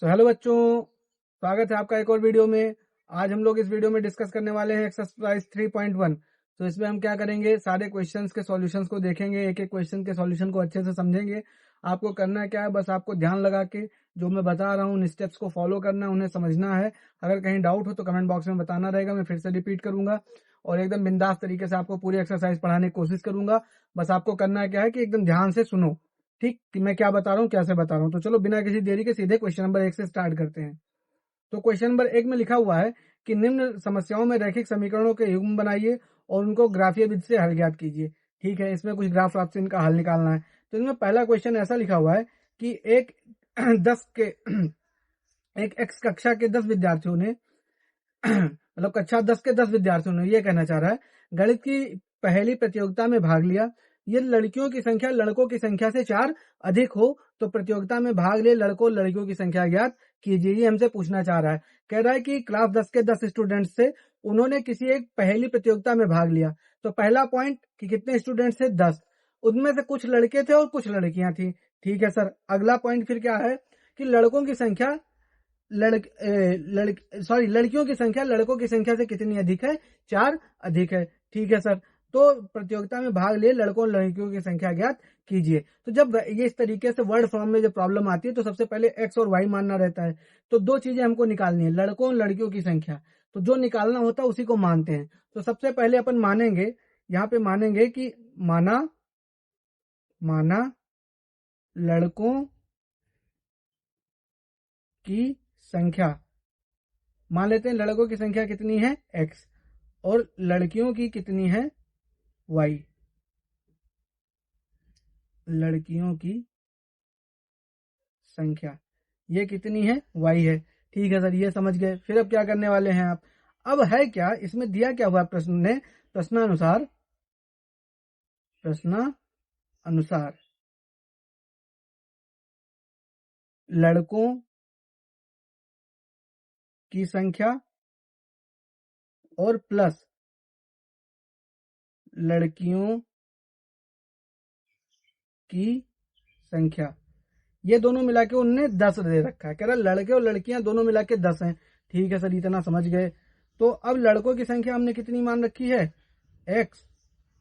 Hello बच्चों, स्वागत है आपका एक और वीडियो में। आज हम लोग इस वीडियो में डिस्कस करने वाले हैं एक्सरसाइज 3.1। तो इसमें हम क्या करेंगे, सारे क्वेश्चंस के सॉल्यूशंस को देखेंगे, एक एक क्वेश्चन के सॉल्यूशन को अच्छे से समझेंगे। आपको करना क्या है, बस आपको ध्यान लगा के जो मैं बता रहा हूँ उन स्टेप्स को फॉलो करना है, उन्हें समझना है। अगर कहीं डाउट हो तो कमेंट बॉक्स में बताना रहेगा, मैं फिर से रिपीट करूंगा और एकदम बिंदास तरीके से आपको पूरी एक्सरसाइज पढ़ाने की कोशिश करूंगा। बस आपको करना क्या है कि एकदम ध्यान से सुनो, ठीक कि मैं क्या बता रहा हूँ, कैसे बता रहा हूँ। तो चलो बिना किसी देरी के सीधे क्वेश्चन नंबर 1 से स्टार्ट करते हैं। तो क्वेश्चन नंबर 1 में लिखा हुआ है कि निम्न समस्याओं में रैखिक समीकरणों के युग्म बनाइए और उनको ग्राफीय विधि से हल ज्ञात कीजिए। ठीक है, इसमें कुछ ग्राफ आपसे इनका हल निकालना है। तो इसमें पहला क्वेश्चन ऐसा लिखा हुआ है कि एक 10 के एक एक्स कक्षा के 10 विद्यार्थियों ने मतलब कक्षा 10 के 10 विद्यार्थियों ने, ये कहना चाह रहा है, गणित की पहली प्रतियोगिता में भाग लिया। ये लड़कियों की संख्या लड़कों की संख्या से 4 अधिक हो तो प्रतियोगिता में भाग ले लड़कों और लड़कियों की संख्या ज्ञात कीजिए। ये हमसे पूछना चाह रहा है। कह रहा है कि क्लास 10 के 10 स्टूडेंट्स से उन्होंने किसी एक पहली प्रतियोगिता में भाग लिया। तो पहला पॉइंट कि कितने स्टूडेंट्स थे, 10। उनमें से कुछ लड़के थे और कुछ लड़कियां थी। ठीक है सर। अगला पॉइंट फिर क्या है कि लड़कों की संख्या लड़कियों की संख्या लड़कों की संख्या से कितनी अधिक है, 4 अधिक है। ठीक है सर। तो प्रतियोगिता में भाग लिए लड़कों और लड़कियों की संख्या ज्ञात कीजिए। तो जब ये इस तरीके से वर्ड फॉर्म में जब प्रॉब्लम आती है तो सबसे पहले एक्स और वाई मानना रहता है। तो दो चीजें हमको निकालनी है, लड़कों और लड़कियों की संख्या। तो जो निकालना होता है उसी को मानते हैं। तो सबसे पहले अपन मानेंगे, यहाँ पे मानेंगे कि माना लड़कों की संख्या, मान लेते हैं लड़कों की संख्या कितनी है, x, और लड़कियों की कितनी है, y। लड़कियों की संख्या ये कितनी है, y है। ठीक है सर, ये समझ गए। फिर अब क्या करने वाले हैं आप, अब है क्या, इसमें दिया क्या हुआ प्रश्न ने, प्रश्नानुसार लड़कों की संख्या और प्लस लड़कियों की संख्या, ये दोनों मिला के उनने 10 दे रखा है। कह रहा लड़के और लड़कियां दोनों मिला के 10 हैं। ठीक है सर, इतना समझ गए। तो अब लड़कों की संख्या हमने कितनी मान रखी है, x,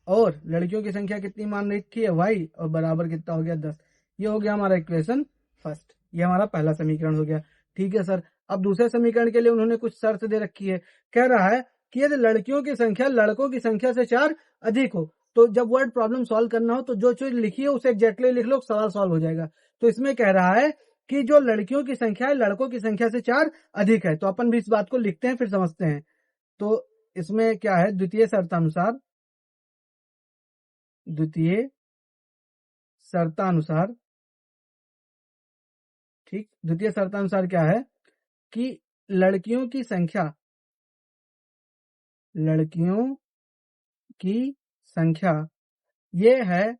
और लड़कियों की संख्या कितनी मान रखी है, y, और बराबर कितना हो गया, 10। ये हो गया हमारा इक्वेशन फर्स्ट, ये हमारा पहला समीकरण हो गया। ठीक है सर। अब दूसरे समीकरण के लिए उन्होंने कुछ शर्त दे रखी है। कह रहा है कि यदि लड़कियों की संख्या लड़कों की संख्या से 4 अधिक हो, तो जब वर्ड प्रॉब्लम सॉल्व करना हो तो जो चीज लिखी है उसे एग्जैक्टली लिख लो, सवाल सॉल्व हो जाएगा। तो इसमें कह रहा है कि जो लड़कियों की संख्या है लड़कों की संख्या से 4 अधिक है। तो अपन भी इस बात को लिखते हैं, फिर समझते हैं। तो इसमें क्या है, द्वितीय शर्तानुसार, ठीक, द्वितीय शर्तानुसार क्या है कि लड़कियों की संख्या ये है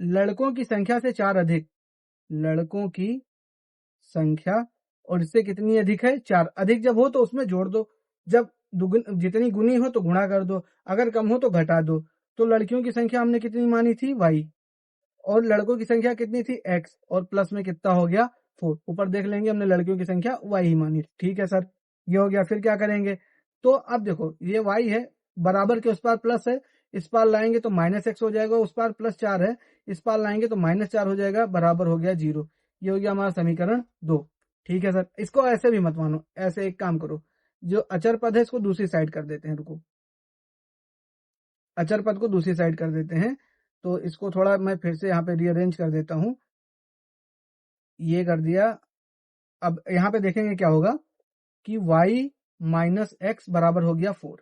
लड़कों की संख्या से 4 अधिक, लड़कों की संख्या और इससे कितनी अधिक है, 4 अधिक। जब हो तो उसमें जोड़ दो, जब जितनी गुनी हो तो गुणा कर दो, अगर कम हो तो घटा दो। तो लड़कियों की संख्या हमने कितनी मानी थी, y, और लड़कों की संख्या कितनी थी, x, और प्लस में कितना हो गया, 4। ऊपर देख लेंगे, हमने लड़कियों की संख्या y ही मानी। ठीक है सर, ये हो गया। फिर क्या करेंगे, तो अब देखो ये y है, बराबर के उस पार प्लस है, इस पार लाएंगे तो -x हो जाएगा, उस पार +4 है, इस पार लाएंगे तो -4 हो जाएगा, बराबर हो गया 0। ये हो गया हमारा समीकरण 2। ठीक है सर। इसको ऐसे भी मत मानो, ऐसे एक काम करो, जो अचर पद है इसको दूसरी साइड कर देते हैं, रुको, अचर पद को दूसरी साइड कर देते हैं। तो इसको थोड़ा मैं फिर से यहाँ पे रीअरेंज कर देता हूँ, ये कर दिया। अब यहाँ पे देखेंगे क्या होगा कि y माइनस एक्स बराबर हो गया 4।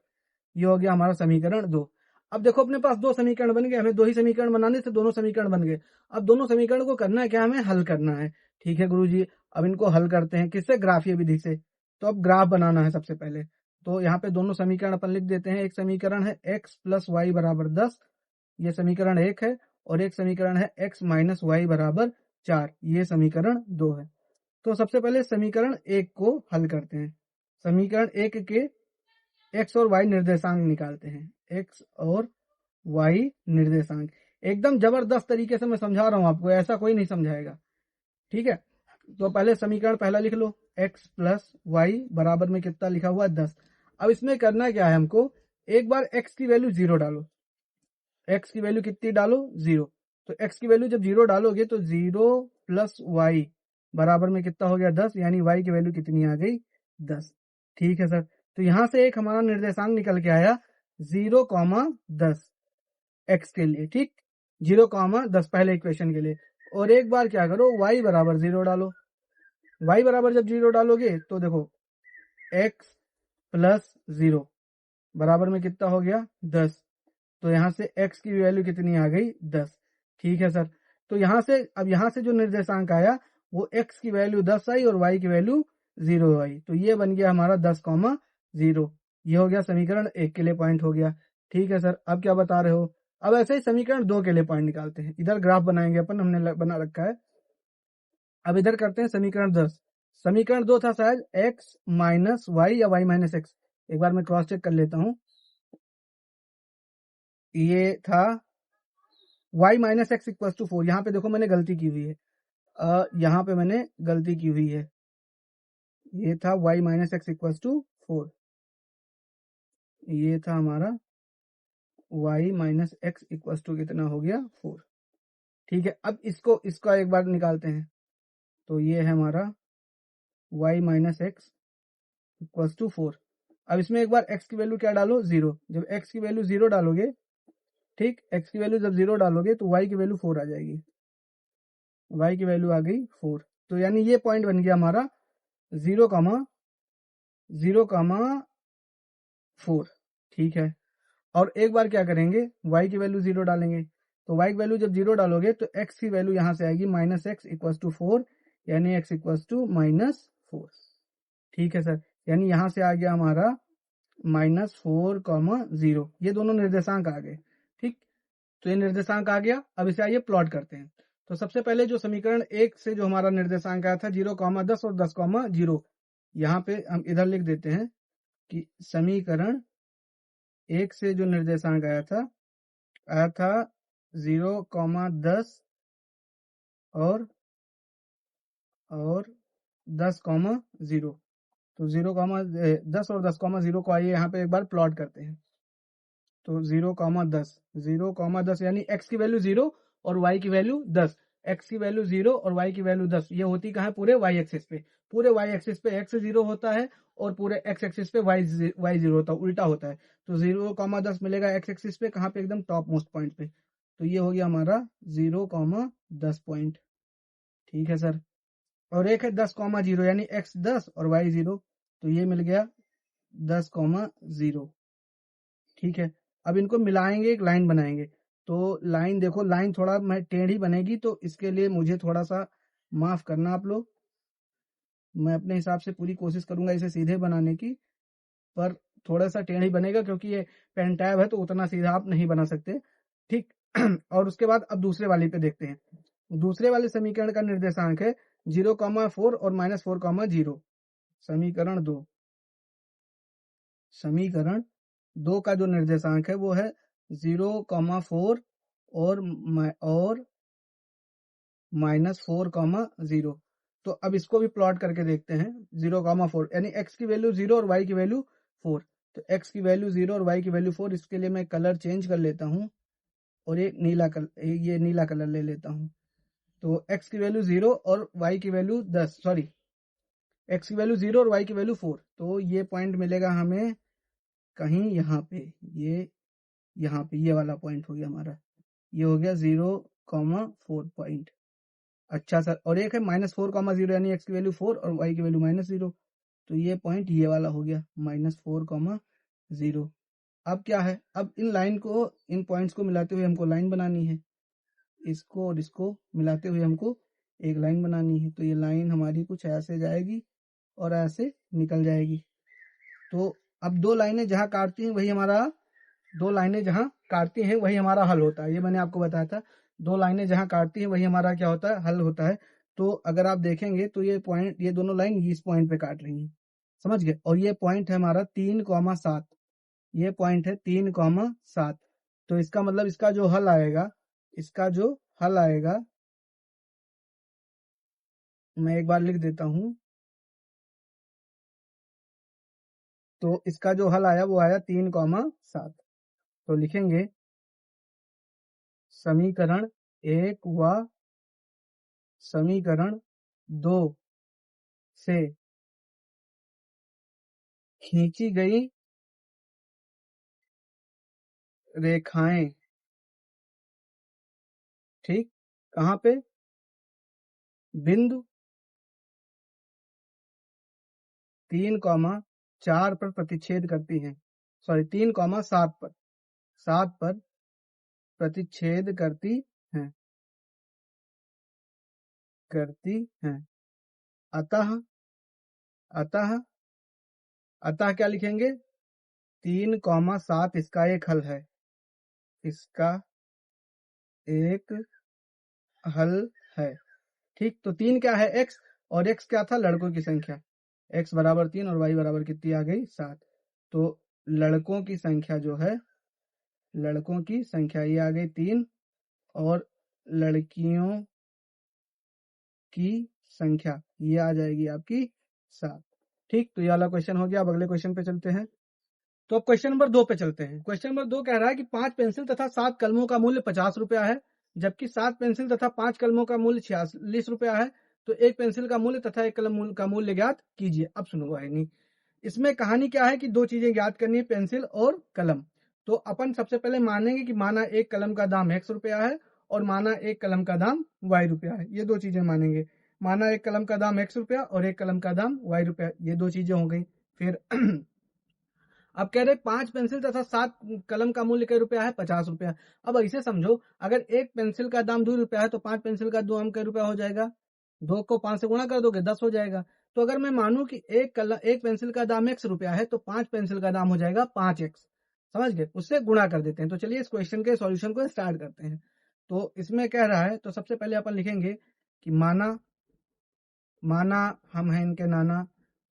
ये हो गया हमारा समीकरण 2। अब देखो अपने पास दो समीकरण बन गए, हमें दो ही समीकरण बनाने थे, दोनों समीकरण बन गए। अब दोनों समीकरण को करना है क्या, हमें हल करना है। ठीक है गुरुजी, अब इनको हल करते हैं, किससे, ग्राफीय विधि से। तो अब ग्राफ बनाना है सबसे पहले। तो यहाँ पे दोनों समीकरण अपन लिख देते हैं। एक समीकरण है x प्लस वाई बराबर 10, ये समीकरण 1 है, और एक समीकरण है x माइनस वाई बराबर 4, ये समीकरण 2 है। तो सबसे पहले समीकरण 1 को हल करते हैं। समीकरण 1 के x और y निर्देशांक निकालते हैं, x और y निर्देशांक। एकदम जबरदस्त तरीके से मैं समझा रहा हूं आपको, ऐसा कोई नहीं समझाएगा। ठीक है, तो पहले समीकरण पहला लिख लो, x प्लस वाई बराबर में कितना लिखा हुआ है 10। अब इसमें करना क्या है हमको, एक बार x की वैल्यू 0 डालो, x की वैल्यू कितनी डालो 0। तो x की वैल्यू जब 0 डालोगे तो 0 प्लस वाई बराबर में कितना हो गया 10, यानी y की वैल्यू कितनी आ गई 10। ठीक है सर, तो यहां से एक हमारा निर्देशांक निकल के आया 0,10 x के लिए। ठीक, 0,10 पहले इक्वेशन के लिए। और एक बार क्या करो, y बराबर 0 डालो। y बराबर जब 0 डालोगे तो देखो x प्लस 0 बराबर में कितना हो गया 10। तो यहां से x की वैल्यू कितनी आ गई 10। ठीक है सर, तो यहां से अब यहां से जो निर्देशांक आया वो x की वैल्यू 10 आई और y की वैल्यू 0 आई। तो ये बन गया हमारा 10,0। ये हो गया समीकरण 1 के लिए पॉइंट हो गया। ठीक है सर, अब क्या बता रहे हो, अब ऐसे ही समीकरण 2 के लिए पॉइंट निकालते हैं। इधर ग्राफ बनाएंगे अपन, हमने बना रखा है। अब इधर करते हैं समीकरण 10। समीकरण 2 था शायद x माइनस वाई या y माइनस एक्स, एक बार मैं क्रॉस चेक कर लेता हूं। ये था y minus x equal to 4। यहाँ पे देखो मैंने गलती की हुई है, यहाँ पे मैंने गलती की हुई है। ये था y minus x equal to 4, ये था हमारा y minus x equal to कितना हो गया 4। ठीक है, अब इसका एक बार निकालते हैं। तो ये है हमारा y minus x equal to 4। अब इसमें एक बार x की वैल्यू क्या डालो 0। जब x की वैल्यू 0 डालोगे, ठीक, x की वैल्यू जब 0 डालोगे तो y की वैल्यू 4 आ जाएगी। y की वैल्यू आ गई 4। तो यानी ये पॉइंट बन गया हमारा 0,4। ठीक है, और एक बार क्या करेंगे, y की वैल्यू 0 डालेंगे। तो y की वैल्यू जब 0 डालोगे तो x की वैल्यू यहां से आएगी माइनस एक्स इक्वल टू 4, यानी x इक्वल टू माइनस 4। ठीक है सर, यानी यहां से आ गया हमारा -4,0। ये दोनों निर्देशांक आ गए। ठीक, तो ये निर्देशांक आ गया। अब इसे आइए प्लॉट करते हैं। तो सबसे पहले जो समीकरण 1 से जो हमारा निर्देशांक आया था 0,10 और 10,0, यहाँ पे हम इधर लिख देते हैं कि समीकरण 1 से जो निर्देशांक आया था 0,10 और 10,0। तो 0,10 और 10,0 को आइए यहाँ पे एक बार प्लॉट करते हैं। तो 0,10 यानी x की वैल्यू 0 और y की वैल्यू 10। x की वैल्यू 0 और y की वैल्यू 10, ये होती कहाँ है, पूरे y एक्सिस पे। पूरे y एक्सिस पे x 0 होता है और पूरे x एक्सिस पे y 0 होता है, उल्टा होता है। तो 0,10 मिलेगा x एक्सिस पे, कहाँ पे, एकदम टॉप मोस्ट पॉइंट पे। तो ये हो गया हमारा 0,10 पॉइंट। ठीक है सर, और एक है 10,0 यानी x 10 और y 0, तो ये मिल गया 10,0। ठीक है, अब इनको मिलाएंगे, एक लाइन बनाएंगे। तो लाइन देखो, लाइन थोड़ा मैं टेढ़ी बनेगी, तो इसके लिए मुझे थोड़ा सा माफ करना आप लोग। मैं अपने हिसाब से पूरी कोशिश करूंगा इसे सीधे बनाने की, पर थोड़ा सा टेढ़ी बनेगा क्योंकि ये पेन टैब है तो उतना सीधा आप नहीं बना सकते। ठीक और उसके बाद अब दूसरे वाले पे देखते हैं। दूसरे वाले समीकरण का निर्देशांक है 0,4 और -4,0। समीकरण 2 का जो निर्देशांक है वो है 0,4 और -4,0। तो अब इसको भी प्लॉट करके देखते हैं। 0,4 यानी x की वैल्यू 0 और y की वैल्यू 4। तो x की वैल्यू 0 और y की वैल्यू 4, इसके लिए मैं कलर चेंज कर लेता हूं और ये नीला कलर ले लेता हूं। तो x की वैल्यू 0 और y की वैल्यू 10, सॉरी, x की वैल्यू 0 और y की वैल्यू 4। तो ये पॉइंट मिलेगा हमें कहीं यहाँ पे, यहाँ पे ये वाला पॉइंट हो गया हमारा। ये हो गया 0,4 पॉइंट। अच्छा सर, और एक है -4,0 यानी x की वैल्यू 4 और y की वैल्यू -0। तो ये पॉइंट ये वाला हो गया -4,0। अब क्या है, अब इन लाइन को, इन पॉइंट्स को मिलाते हुए हमको लाइन बनानी है। इसको और इसको मिलाते हुए हमको एक लाइन बनानी है। तो ये लाइन हमारी कुछ ऐसे जाएगी और ऐसे निकल जाएगी। तो अब दो लाइनें जहां काटती हैं वही हमारा हल होता है। ये मैंने आपको बताया था, दो लाइनें जहां काटती हैं वही हमारा क्या होता है, हल होता है। तो अगर आप देखेंगे तो ये पॉइंट, ये दोनों लाइन इस पॉइंट पे काट रही हैं, समझ गए। और ये पॉइंट है हमारा 3,7, ये पॉइंट है 3,7। तो इसका मतलब इसका जो हल आएगा मैं एक बार लिख देता हूं। तो इसका जो हल आया वो आया 3,7। तो लिखेंगे समीकरण 1 व समीकरण 2 से खींची गई रेखाएं, ठीक, कहाँ पे, बिंदु 3,4 पर प्रतिच्छेद करती हैं। सॉरी 3,7 पर, 7 पर प्रतिच्छेद हैं करती हैं। अतः अतः अतः क्या लिखेंगे, 3,7 इसका एक हल है, इसका एक हल है। ठीक, तो 3 क्या है, x, और x क्या था, लड़कों की संख्या। x बराबर 3 और y बराबर कितनी आ गई, 7। तो लड़कों की संख्या जो है, लड़कों की संख्या ये आ गई 3, और लड़कियों की संख्या ये आ जाएगी आपकी 7। ठीक, तो ये वाला क्वेश्चन हो गया। अब अगले क्वेश्चन पे चलते हैं। तो अब क्वेश्चन नंबर 2 पे चलते हैं। क्वेश्चन नंबर 2 कह रहा है कि 5 पेंसिल तथा 7 कलमों का मूल्य 50 रुपया है, जबकि 7 पेंसिल तथा 5 कलमों का मूल्य 46 रुपया है। तो एक पेंसिल का मूल्य तथा एक कलम का मूल्य ज्ञात कीजिए। अब सुनो भाई, इसमें कहानी क्या है कि दो चीजें ज्ञात करनी है, पेंसिल और कलम। तो अपन सबसे पहले मानेंगे कि माना एक कलम का दाम x रुपया है और माना एक कलम का दाम y रुपया है। ये दो चीजें मानेंगे। माना एक कलम का दाम x रुपया और एक कलम का दाम y रुपया, ये दो चीजें हो गई। फिर अब कह रहे 5 पेंसिल तथा 7 कलम का मूल्य कै रुपया है, 50 रुपया। अब ऐसे समझो, अगर एक पेंसिल का दाम 2 रुपया है तो 5 पेंसिल का दाम कै रुपया हो जाएगा, 2 को 5 से गुणा कर दोगे 10 हो जाएगा। तो अगर मैं मानूं कि एक पेंसिल का दाम x रुपया है तो 5 पेंसिल का दाम हो जाएगा 5x। समझ गए, उससे गुणा कर देते हैं। तो चलिए इस क्वेश्चन के सॉल्यूशन को स्टार्ट करते हैं। तो इसमें कह रहा है, तो सबसे पहले अपन लिखेंगे कि माना माना हम हैं इनके नाना,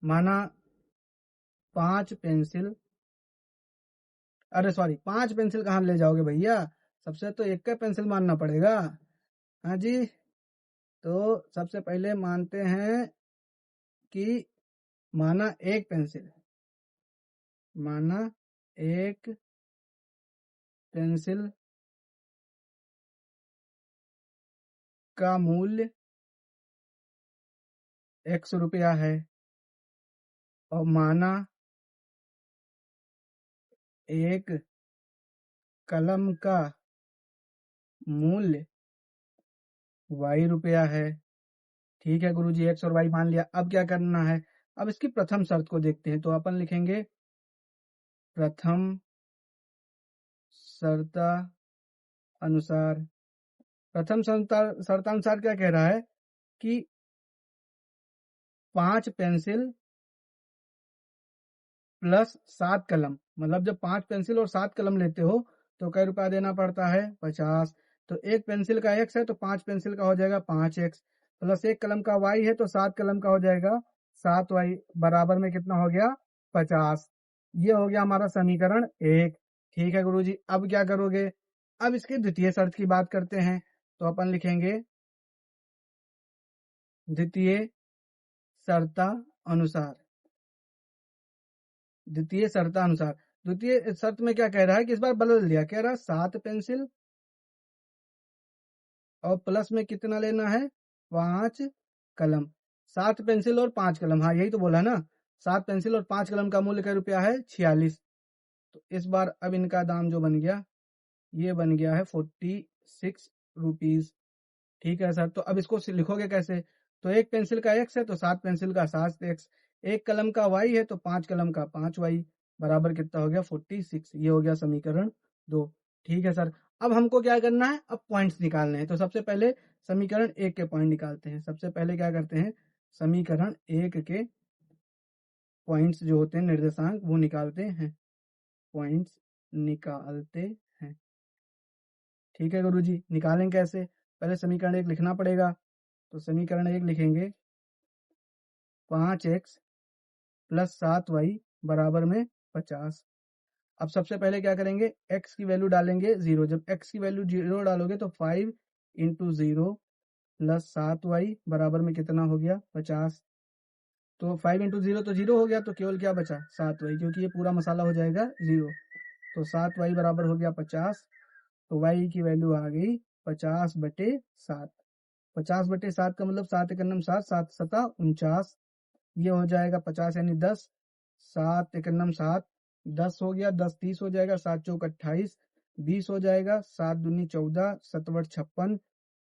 माना 5 पेंसिल, अरे सॉरी 5 पेंसिल कहाँ ले जाओगे भैया, सबसे तो एक का पेंसिल मानना पड़ेगा। हाँ जी, तो सबसे पहले मानते हैं कि माना एक पेंसिल, माना एक पेंसिल का मूल्य x रुपया है, और माना एक कलम का मूल्य y रुपया है। ठीक है गुरुजी, x और y मान लिया। अब क्या करना है, अब इसकी प्रथम शर्त को देखते हैं। तो अपन लिखेंगे प्रथम शर्ता अनुसार, प्रथम शर्तानुसार क्या कह रहा है कि 5 पेंसिल प्लस 7 कलम, मतलब जब 5 पेंसिल और 7 कलम लेते हो तो कै रुपया देना पड़ता है, 50। तो एक पेंसिल का x है तो 5 पेंसिल का हो जाएगा 5x, प्लस एक कलम का y है तो 7 कलम का हो जाएगा 7y, बराबर में कितना हो गया, 50। ये हो गया हमारा समीकरण 1। ठीक है गुरुजी, अब क्या करोगे, अब इसके द्वितीय शर्त की बात करते हैं। तो अपन लिखेंगे द्वितीय शर्ता अनुसार, द्वितीय शर्तानुसार, द्वितीय शर्त में क्या कह रहा है कि इस बार बदल दिया, कह रहा है 7 पेंसिल और प्लस में कितना लेना है, 5 कलम। 7 पेंसिल और 5 कलम, हाँ यही तो बोला ना, 7 पेंसिल और 5 कलम का मूल्य क्या रुपया है, 46। तो इस बार अब इनका दाम जो बन गया, ये बन गया है 46 रुपीज। ठीक है सर, तो अब इसको लिखोगे कैसे, तो एक पेंसिल का x है तो 7 पेंसिल का 7x, एक कलम का y है तो 5 कलम का 5y, बराबर कितना हो गया, 46। ये हो गया समीकरण 2। ठीक है सर, अब हमको क्या करना है, अब पॉइंट्स निकालने हैं। तो सबसे पहले समीकरण 1 के पॉइंट निकालते हैं। सबसे पहले क्या करते हैं, समीकरण 1 के पॉइंट्स जो होते हैं, निर्देशांक, वो निकालते हैं, पॉइंट्स निकालते हैं। ठीक है गुरुजी, निकालें कैसे, पहले समीकरण 1 लिखना पड़ेगा। तो समीकरण 1 लिखेंगे 5x प्लस 7y बराबर में 50। अब सबसे पहले क्या करेंगे, x की वैल्यू डालेंगे 0। जब x की वैल्यू 0 डालोगे तो 5 इंटू 0 प्लस 7y बराबर में कितना हो गया 50। तो 5 इंटू 0 तो 0 हो गया, तो केवल क्या बचा 7y, क्योंकि ये पूरा मसाला हो जाएगा 0। तो 7y बराबर हो गया 50। तो y की वैल्यू आ गई 50/7। 50/7 का मतलब 7 एकम 7, 7 सता 49। ये हो जाएगा 50 यानी 10, 7 एकम 7, 10 हो गया, 10 30 हो जाएगा, 7 चौक 28, 20 हो जाएगा, 7 दूनी 14, 7 बट 56,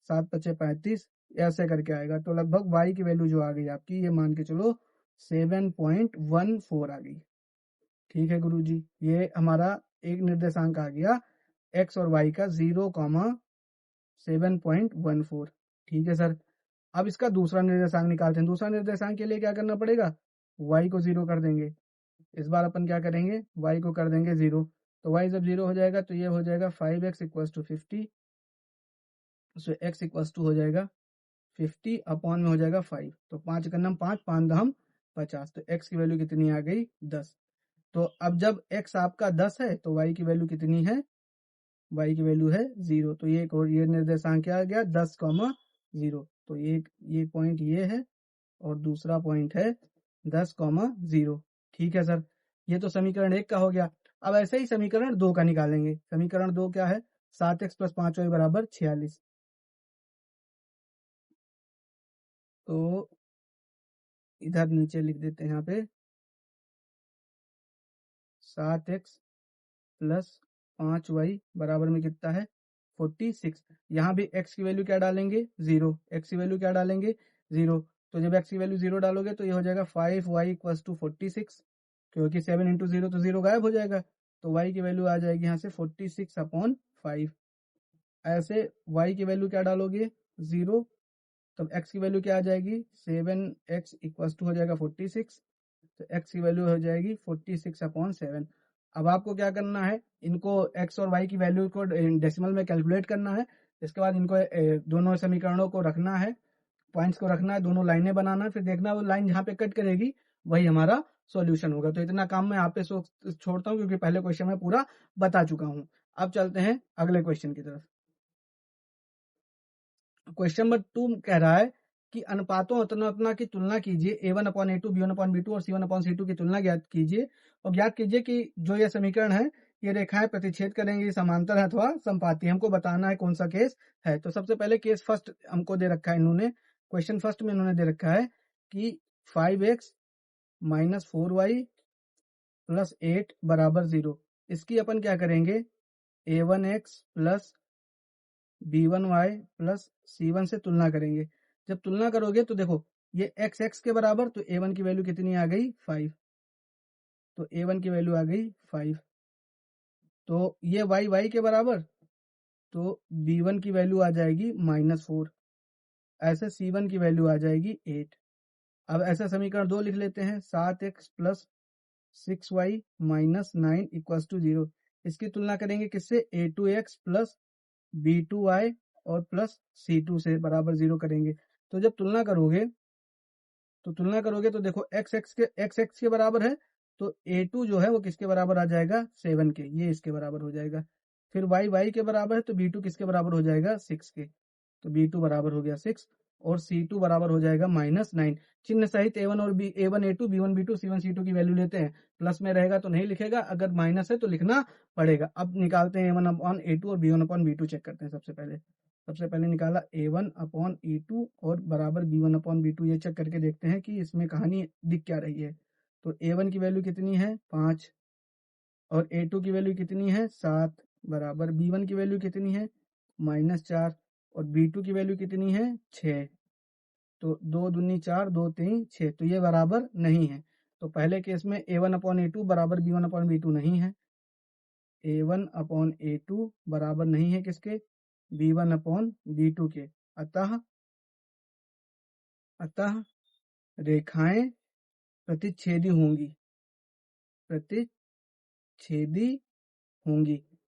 7 पचे 35, ऐसे करके आएगा। तो लगभग y की वैल्यू जो आ गई आपकी, ये मान के चलो 7.14 आ गई। ठीक है गुरुजी, ये हमारा एक निर्देशांक आ गया x और y का 0,7.14। ठीक है सर। अब इसका दूसरा निर्देशांक निकालते हैं। दूसरा निर्देशांक के लिए क्या करना पड़ेगा, y को 0 कर देंगे। इस बार अपन क्या करेंगे, y को कर देंगे 0। तो y जब 0 हो जाएगा तो ये हो जाएगा 5x equals to 50। So x equals to हो जाएगा 50 अपॉन में हो जाएगा 5। तो 5 एकम 5, 5 दहम 50। तो x की वैल्यू कितनी आ गई 10। तो अब जब x आपका 10 है तो y की वैल्यू कितनी है, y की वैल्यू है 0। तो ये ये निर्देशांक क्या आ गया 10,0। तो ये पॉइंट ये है और दूसरा पॉइंट है 10,0। ठीक है सर, ये तो समीकरण 1 का हो गया। अब ऐसे ही समीकरण 2 का निकालेंगे। समीकरण 2 क्या है, 7x प्लस 5y बराबर 46। तो इधर नीचे लिख देते हैं, यहाँ पे 7x प्लस 5y बराबर में कितना है 46। यहाँ भी x की वैल्यू क्या डालेंगे 0, x की वैल्यू क्या डालेंगे 0। तो जब x की वैल्यू 0 डालोगे तो ये हो जाएगा 5y इक्वल्स टू 46, क्योंकि 7 इंटू 0 तो 0 गायब हो जाएगा। तो y की वैल्यू आ जाएगी यहाँ से 46 अपॉन 5। ऐसे y की वैल्यू क्या डालोगे 0, तब x की वैल्यू क्या आ जाएगी 7x इक्वल्स टू हो जाएगा 46। तो x की वैल्यू हो जाएगी 46 अपॉन 7। अब आपको क्या करना है, इनको x और y की वैल्यू को डेसिमल में कैलकुलेट करना है। इसके बाद इनको दोनों समीकरणों को रखना है, पॉइंट्स को रखना है, दोनों लाइनें बनाना है, फिर देखना वो लाइन जहाँ पे कट करेगी वही हमारा सॉल्यूशन होगा। तो इतना काम मैं आप पे छोड़ता हूँ, क्योंकि पहले क्वेश्चन में पूरा बता चुका हूँ। अब चलते हैं अगले क्वेश्चन की तरफ। क्वेश्चन नंबर 2 कह रहा है कि अनुपातों उतना की तुलना कीजिए, a1/a2, b1/b2 और c1/c2 की तुलना ज्ञात कीजिए और ज्ञात कीजिए कि जो ये समीकरण है ये रेखाएं प्रतिच्छेद करेंगी, समांतर है अथवा समपाती। हमको बताना है कौन सा केस है। तो सबसे पहले केस फर्स्ट हमको दे रखा है, इन्होंने क्वेश्चन फर्स्ट में इन्होंने दे रखा है कि 5x माइनस 4y प्लस 8 बराबर 0। इसकी अपन क्या करेंगे, a1x plus b1y plus c1 से तुलना करेंगे। जब तुलना करोगे तो देखो ये x के बराबर, तो a1 की वैल्यू कितनी आ गई 5। तो a1 की वैल्यू आ गई 5। तो ये y के बराबर, तो b1 की वैल्यू आ जाएगी -4। ऐसे c1 की वैल्यू आ जाएगी 8। अब ऐसा समीकरण 2 लिख लेते हैं, 7x plus 6y minus 9 equals to 0। इसकी तुलना करेंगे किससे, a2x प्लस b2y और प्लस c2 से बराबर 0 करेंगे। तो जब तुलना करोगे तो देखो x के बराबर है, तो a2 जो है वो किसके बराबर आ जाएगा 7 के, ये इसके बराबर हो जाएगा। फिर y के बराबर है, तो b2 किसके बराबर हो जाएगा 6 के, तो b2 बराबर हो गया 6 और c2 बराबर हो जाएगा -9। चिन्ह सहित a1 और a1 a2 b1 b2 c1 c2 की वैल्यू लेते हैं। प्लस में रहेगा तो नहीं लिखेगा, अगर माइनस है तो लिखना पड़ेगा। अब निकालते हैं a1 अपॉन a2 और b1 अपॉन b2 चेक करते हैं। सबसे पहले निकाला a1 अपॉन e2 और बराबर b1 अपॉन b2। ये चेक करके देखते हैं कि इसमें कहानी दिख क्या रही है। तो a1 की वैल्यू कितनी है 5 और a2 की वैल्यू कितनी है 7 बराबर b1 की वैल्यू कितनी है -4 और b2 की वैल्यू कितनी है 6। तो 2 दूनी 4, 2 3 6, तो ये बराबर नहीं है। तो पहले केस में a1 अपॉन a2 बराबर b1 अपॉन b2 नहीं है। a1 अपॉन a2 बराबर नहीं है किसके, b1 अपॉन b2 के। अतः रेखाएं प्रतिच्छेदी होंगी।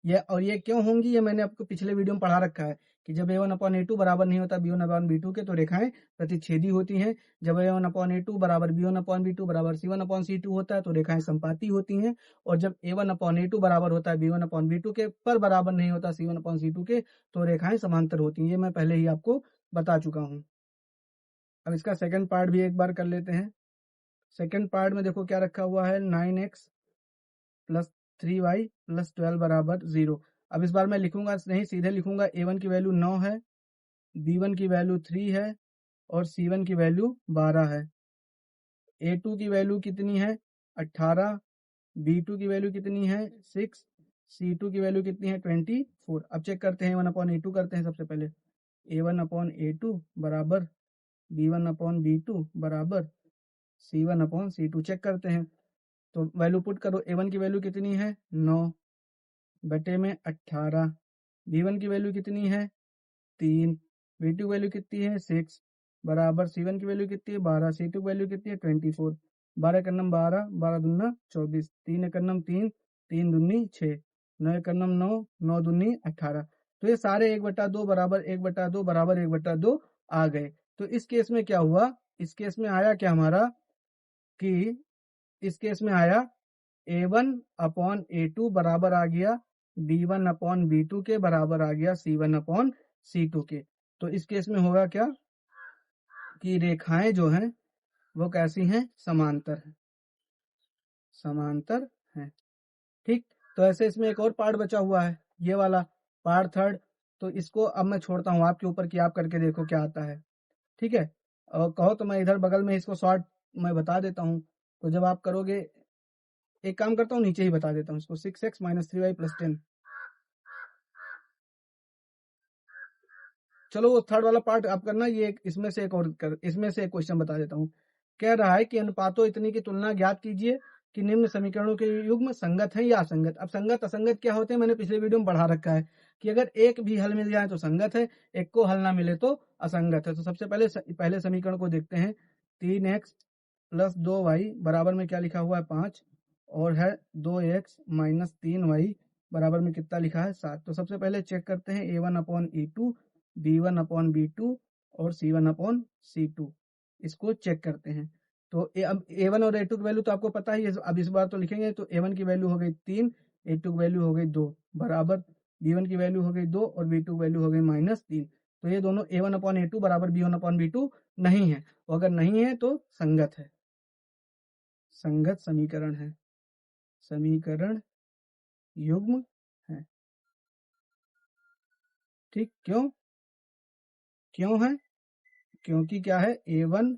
ये क्यों होंगी, ये मैंने आपको पिछले वीडियो में पढ़ा रखा है कि जब a1 अपॉन a2 बराबर नहीं होता b1 अपॉन b2 के, तो रेखाएं प्रतिच्छेदी होती हैं। जब a1 अपॉन a2 बराबर b1 अपॉन b2 बराबर c1 अपॉन c2 होता है, तो रेखाएं संपाती होती हैं। और जब a1 अपॉन a2 बराबर होता है b1 अपॉन b2 के पर बराबर नहीं होता c1 अपॉन c2 के, तो रेखाएं समांतर होती हैं। ये मैं पहले ही आपको बता चुका हूँ। अब इसका सेकंड पार्ट भी एक बार कर लेते हैं। सेकंड पार्ट में देखो क्या रखा हुआ है, 9x प्लस 3y प्लस 12 बराबर 0। अब इस बार मैं लिखूंगा नहीं, सीधे लिखूंगा a1 की वैल्यू 9 है, b1 की वैल्यू 3 है और c1 की वैल्यू 12 है। a2 की वैल्यू कितनी है 18, b2 की वैल्यू कितनी है 6, c2 की वैल्यू कितनी है 24। अब चेक करते हैं a1 अपॉन a2 करते हैं सबसे पहले। a1 अपॉन a2 बराबर b1 अपॉन b2 बराबर c1 अपॉन c2। चेक करते हैं तो वैल्यू पुट करो। a1 की वैल्यू कितनी है 9 बटे में 18, b1 की वैल्यू कितनी है 3, b2 की वैल्यू कितनी है 6 बराबर c1 की वैल्यू कितनी है 12, c2 की वैल्यू कितनी है 24। 12 का नम 12, 12 दूना 24, 3 का नम 3, 3 दूनी 6, 9 का नम 9, 9 दूनी 18। तो ये सारे 1/2 बराबर 1/2 बराबर 1/2 आ गए। तो इस केस में क्या हुआ, इस केस में आया क्या हमारा कि इस केस में आया a1 अपॉन a2 बराबर आ गया b1 अपॉन b2 के, बराबर आ गया c1 अपॉन c2 के। तो इस केस में होगा क्या कि रेखाएं जो हैं वो कैसी हैं, समांतर हैं, समांतर हैं। ठीक, तो ऐसे इसमें एक और पार्ट बचा हुआ है, ये वाला पार्ट थर्ड। तो इसको अब मैं छोड़ता हूँ आपके ऊपर कि आप करके देखो क्या आता है। ठीक है, और कहो तो मैं इधर बगल में इसको शॉर्ट मैं बता देता हूँ। तो जब आप करोगे, एक काम करता हूँ नीचे ही बता देता हूँ इसको, 6x माइनस 3y प्लस 10। चलो वो थर्ड वाला पार्ट आप करना, ये इसमें से इसमें से एक क्वेश्चन बता देता हूँ। कह रहा है कि अनुपातों इतनी की तुलना ज्ञात कीजिए कि निम्न समीकरणों के युग्म संगत है या असंगत। अब संगत असंगत क्या होते हैं मैंने पिछले वीडियो में बढ़ा रखा है कि अगर एक भी हल मिल जाए तो संगत है, एक को हल ना मिले तो असंगत है। तो सबसे पहले समीकरण को देखते हैं। 3x प्लस 2y बराबर में क्या लिखा हुआ है 5, और है 2x माइनस 3y बराबर में कितना लिखा है 7। तो सबसे पहले चेक करते हैं a1 upon a2, b1 upon b2 और c1 अपॉन c2, इसको चेक करते हैं। तो अब a1 और a2 की वैल्यू तो आपको पता ही है, अब इस बार तो लिखेंगे। तो a1 की वैल्यू हो गई 3, a2 की वैल्यू हो गई 2 बराबर b1 की वैल्यू हो गई 2 और b2 की वैल्यू हो गई -3। तो ये दोनों a1 अपॉन a2 बराबर b1 अपॉन b2 नहीं है। और अगर नहीं है तो संगत है, संगत समीकरण है, समीकरण युग्म है। ठीक, क्यों क्यों है, क्योंकि क्या है a1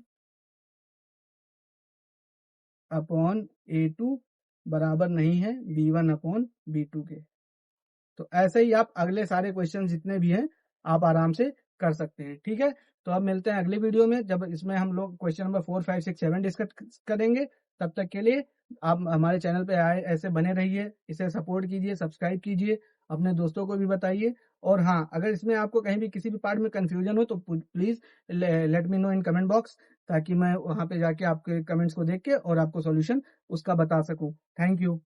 अपॉन a2 बराबर नहीं है b1 अपॉन b2 के। तो ऐसे ही आप अगले सारे क्वेश्चन जितने भी हैं आप आराम से कर सकते हैं। ठीक है, तो अब मिलते हैं अगले वीडियो में, जब इसमें हम लोग क्वेश्चन नंबर 4, 5, 6, 7 डिस्कस करेंगे। तब तक के लिए आप हमारे चैनल पे आए ऐसे बने रहिए, इसे सपोर्ट कीजिए, सब्सक्राइब कीजिए, अपने दोस्तों को भी बताइए। और हाँ, अगर इसमें आपको कहीं भी किसी भी पार्ट में कंफ्यूजन हो तो please let me know in comment box, ताकि मैं वहां पे जाके आपके कमेंट्स को देख के और आपको सॉल्यूशन उसका बता सकूं। Thank you.